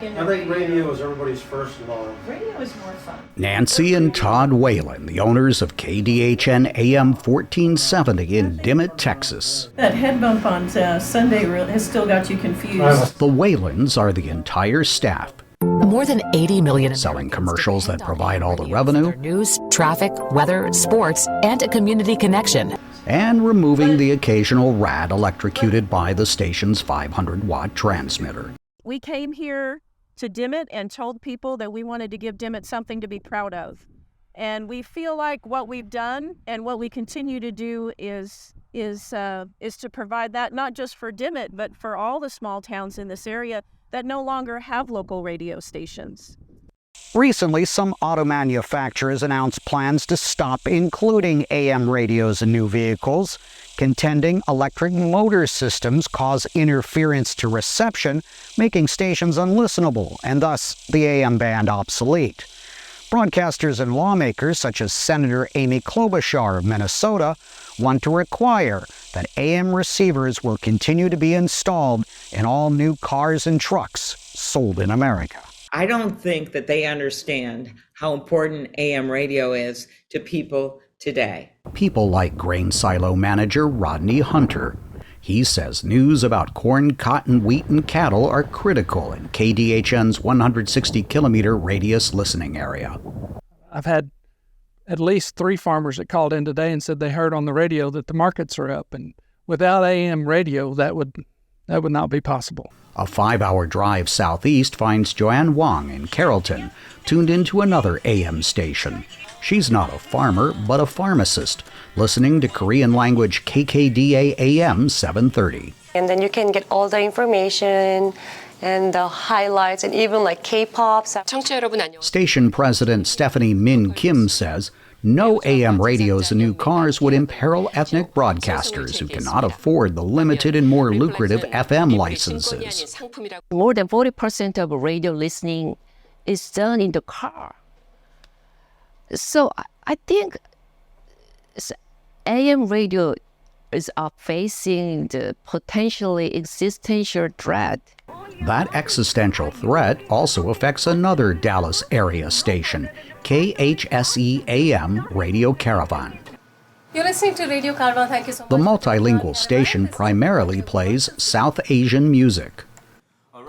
I think radio is everybody's first love. Radio is more fun. Nancy and Todd Whalen, the owners of KDHN AM 1470 in Dimmitt, Texas. That head bump on Sunday has still got you confused. The Whalens are the entire staff. More than 80 million selling commercials that provide all the revenue, news, traffic, weather, sports, and a community connection. And removing the occasional rat electrocuted by the station's 500-watt transmitter. We came here to Dimmitt and told people that we wanted to give Dimmitt something to be proud of. And we feel like what we've done and what we continue to do is to provide that not just for Dimmitt, but for all the small towns in this area that no longer have local radio stations. Recently, some auto manufacturers announced plans to stop including AM radios in new vehicles, contending electric motor systems cause interference to reception, making stations unlistenable, and thus the AM band obsolete. Broadcasters and lawmakers, such as Senator Amy Klobuchar of Minnesota, want to require that AM receivers will continue to be installed in all new cars and trucks sold in America. I don't think that they understand how important AM radio is to people today. People like grain silo manager Rodney Hunter. He says news about corn, cotton, wheat, and cattle are critical in KDHN's 160-kilometer radius listening area. I've had at least 3 farmers that called in today and said they heard on the radio that the markets are up, and without AM radio, that would not be possible. A 5-hour drive southeast finds Joanne Wong in Carrollton, tuned into another AM station. She's not a farmer, but a pharmacist, listening to Korean language KKDA AM 730. And then you can get all the information and the highlights and even like K-pop. Station president Stephanie Min Kim says no AM radios in new cars would imperil ethnic broadcasters who cannot afford the limited and more lucrative FM licenses. More than 40% of radio listening is done in the car. So I think AM radio is facing the potentially existential threat. That existential threat also affects another Dallas area station, KHSE AM Radio Caravan. You're listening to Radio Caravan. Thank you so much. The multilingual station primarily plays South Asian music.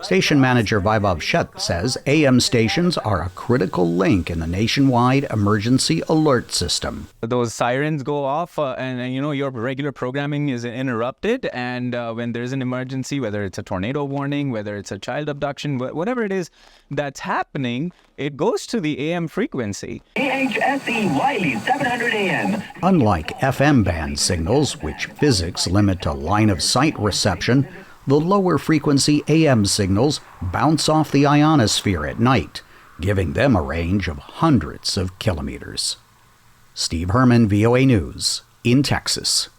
Station manager Vaibhav Shet says AM stations are a critical link in the nationwide emergency alert system. Those sirens go off and your regular programming is interrupted, and when there's an emergency, whether it's a tornado warning, whether it's a child abduction, whatever it is that's happening, it goes to the AM frequency. KHSE Wiley 700 AM. Unlike FM band signals, which physics limit to line-of-sight reception, the lower frequency AM signals bounce off the ionosphere at night, giving them a range of hundreds of kilometers. Steve Herman, VOA News, in Texas.